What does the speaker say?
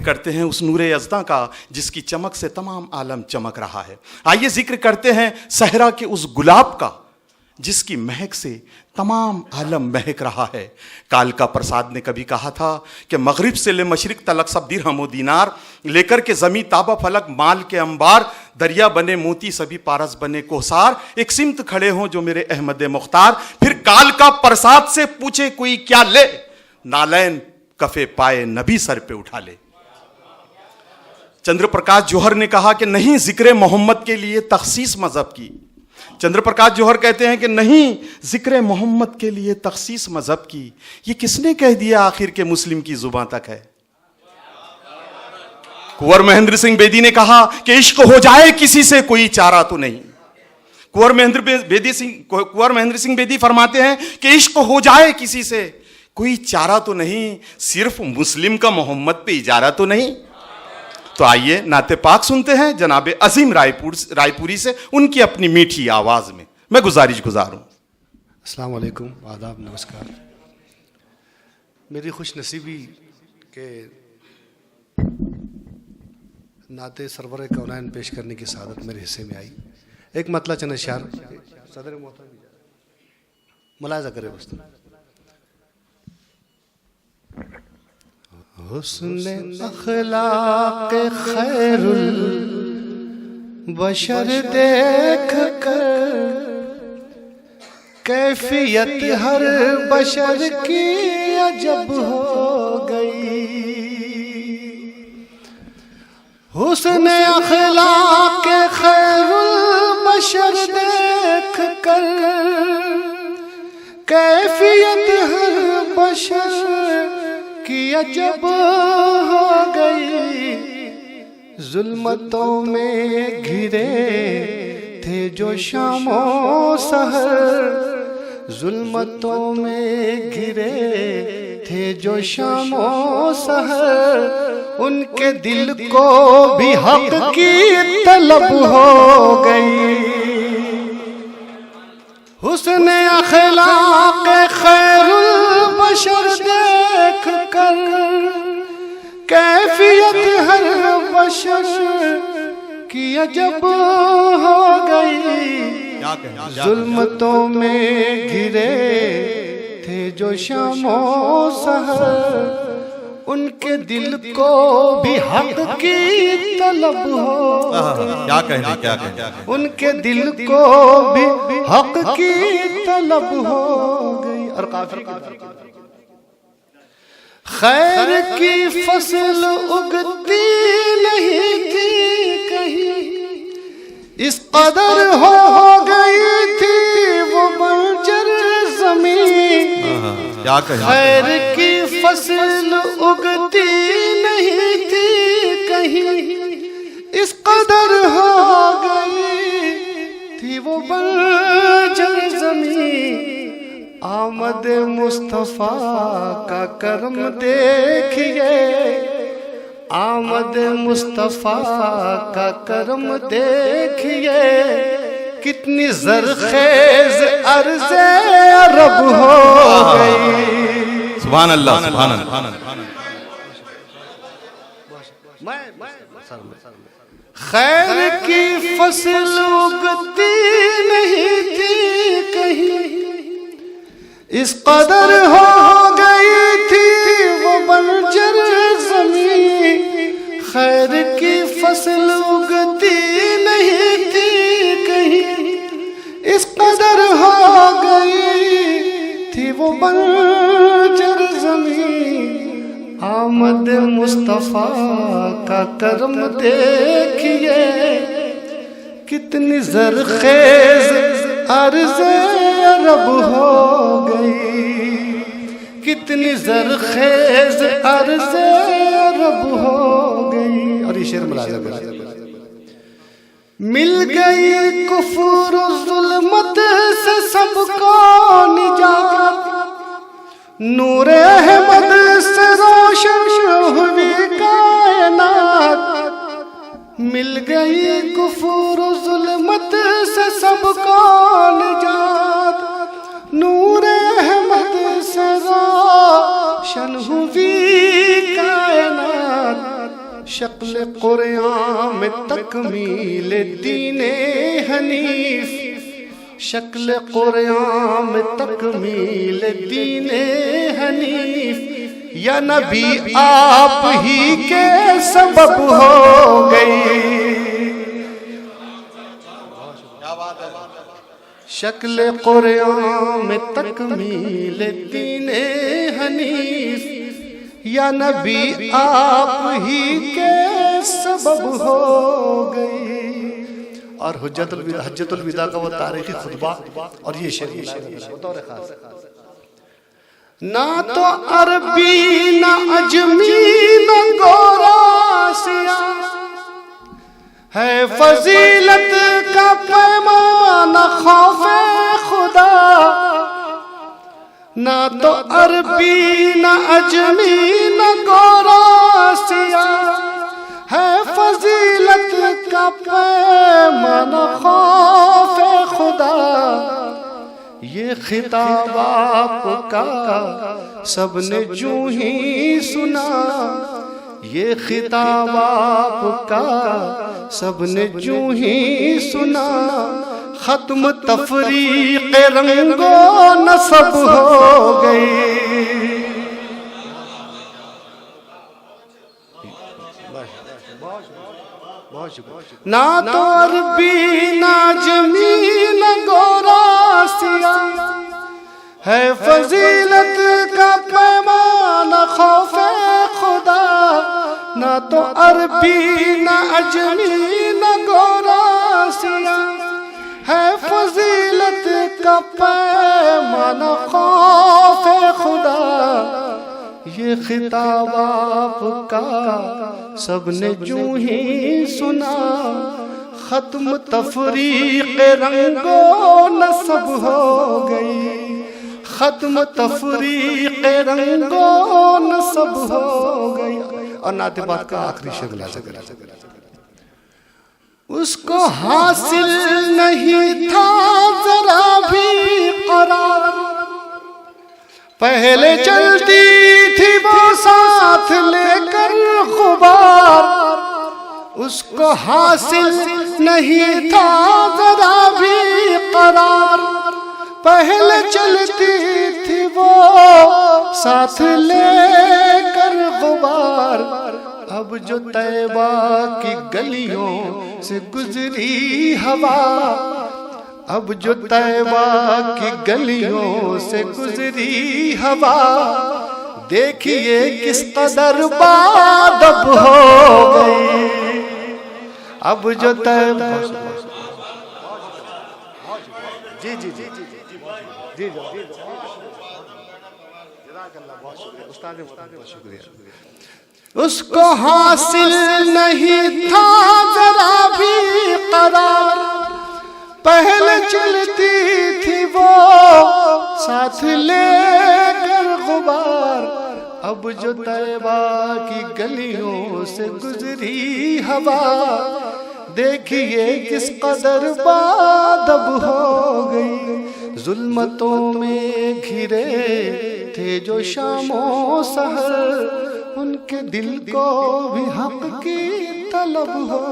کرتے ہیں اس نور یزداں کا جس کی چمک سے تمام عالم چمک رہا ہے. آئیے ذکر کرتے ہیں صحرا کے اس گلاب کا جس کی مہک سے تمام عالم مہک رہا ہے. کالکا پرساد نے کبھی کہا تھا کہ مغرب سے لے مشرق تلک سب درہم و دینار لے کر کے زمیں تابہ فلک مال کے انبار دریا بنے موتی سبھی پارس بنے کوسار ایک سمت کھڑے ہوں جو میرے احمد مختار. پھر کالکا پرساد سے پوچھے کوئی کیا لے نالین کفے پائے نبی سر پہ اٹھا لے. چندر پرکاش جوہر نے کہا کہ نہیں ذکر محمد کے لیے تخصیص مذہب کی. چندر پرکاش جوہر کہتے ہیں کہ نہیں ذکر محمد کے لیے تخصیص مذہب کی. یہ کس نے کہہ دیا آخر کے مسلم کی زباں تک ہے. کنور مہندر سنگھ بیدی نے کہا کہ عشق ہو جائے کسی سے کوئی چارہ تو نہیں. کنور مہندر سنگھ بیدی فرماتے ہیں کہ عشق ہو جائے کسی سے کوئی چارہ تو نہیں, صرف مسلم کا محمد پہ اجارہ تو نہیں. تو آئیے نعت پاک سنتے ہیں جناب عظیم رائے پوری سے ان کی اپنی میٹھی آواز میں. میں گزارش گزاروں. السلام علیکم, آداب, نمسکار. میری خوش نصیبی کہ نعت سرور کونین پیش کرنے کی سعادت میرے حصے میں آئی. ایک مطلع چند اشعار صدر محترم ملاحظہ کرے. حسن اخلاق خیر البشر دیکھ کر کیفیت ہر بشر کی عجب ہو گئی. حسن اخلاق خیر البشر دیکھ کر کیفیت ہر بشر کی عجب ہو گئی. ظلمتوں میں گھرے تھے جو شام و سحر, ظلمتوں میں گھرے تھے جو شام و سحر, ان کے دل کو بھی حق کی طلب ہو گئی. حسن اخلاق خیر البشر دیکھ کر کیفیت ہر بشر کی عجب ہو گئی. ظلمتوں میں گھرے تھے جو شام و سحر, ان کے دل کو بھی حق کی طلب ہو گئی. ان کے دل کو بھی حق کی طلب ہو گئی. اور کافر خیر کی فصل اگتی نہیں تھی کہیں, اس قدر ہو گئی تھی وہ بنجر زمین. خیر کی فصل اگتی نہیں تھی کہیں, اس قدر ہو گئی تھی وہ بنجر زمین. آمد مصطفیٰ کا کرم دیکھیے, آمد مصطفیٰ کا کرم دیکھیے, کتنی زرخیز عرض عرب ہو گئی. سبحان اللہ, سبحان اللہ. خیر کی فصل اگتی نہیں تھی کہیں, اس قدر ہو گئی تھی وہ بنجر زمین. خیر کی فصل اگتی نہیں تھی کہیں, اس قدر ہو گئی تھی وہ بنجر زمین. آمد مصطفیٰ کا کرم دیکھیے, کتنی زرخیز عرض عرب ہو گئی, کتنی زرخیز عرض عرب ہو گئی. اور یہ شعر ملاحظہ کریں. مل گئی کفر و ظلمت سے سب کو نجات, نور احمد سے روشن ہوئی کائنات. مل گئی کفر و ظلمت سے سب کو نجات, نور احمد سے روشن ہوئی کائنات. شکل قرآن میں تکمیل دین حنیف، شکل قرآن میں تکمیل دین حنیف، یا نبی آپ ہی کے سبب ہو گئی۔ شکل قرآن میں تکمیل دین حنیف، یا نبی آپ ہی کے سبب ہو گئی۔ اور حجت الوداع کا وہ تاریخی خطبہ اور یہ شریف بطور خاص، نہ تو عربی نہ عجمی نہ گورا سیاہ، ہے فضیلت کا پیمان خوف خدا، نہ تو عربی نہ عجمی نہ گورا سیاہ، ہے فضیلت کا پیمان خوف خدا۔ یہ خطاب آپ کا سب نے جو ہی سنا، یہ خطاب آپ کا سب نے جو ہی سنا، ختم تفریق رنگ و نسب ہو گئی۔ نہ تو عربی نہ عجمی نہ گورا سیاہ، ہے فضیلت کا پیمان خوف خدا، نہ تو عربی نہ عجمی نہ گورا سیاہ، ہے فضیلت کا پیمان خوف خدا۔ یہ خطاب آپ کا سب نے جو ہی سنا، ختم تفریق رنگ و نسب ہو گئی، ختم تفریق رنگ و نسب ہو گئی۔ اور نعت بات کا آخری شعر اس کو حاصل نہیں تھا ذرا بھی قرار، پہلے چلتی تھی وہ ساتھ لے کر غبار، اس کو حاصل نہیں تھا ذرا بھی قرار، پہلے چلتی تھی وہ ساتھ لے کر غبار۔ اب جو طیبہ کی گلیوں سے گزری ہوا، اب جو طیبہ کی گلیوں سے گزری ہوا، دیکھیے کس قدر بادب ہو گئی۔ اب جو طیبہ جی جی جی جی اس کو حاصل نہیں تھا ذرا بھی قرار، پہلے چلتی تھی وہ ساتھ لے کر غبار۔ اب جو طیبہ کی گلیوں سے گزری ہوا، دیکھیے کس قدر بادب ہو گئی۔ ظلمتوں میں گھرے تھے جو شام و سحر، ان کے دل کو بھی حق کی طلب ہو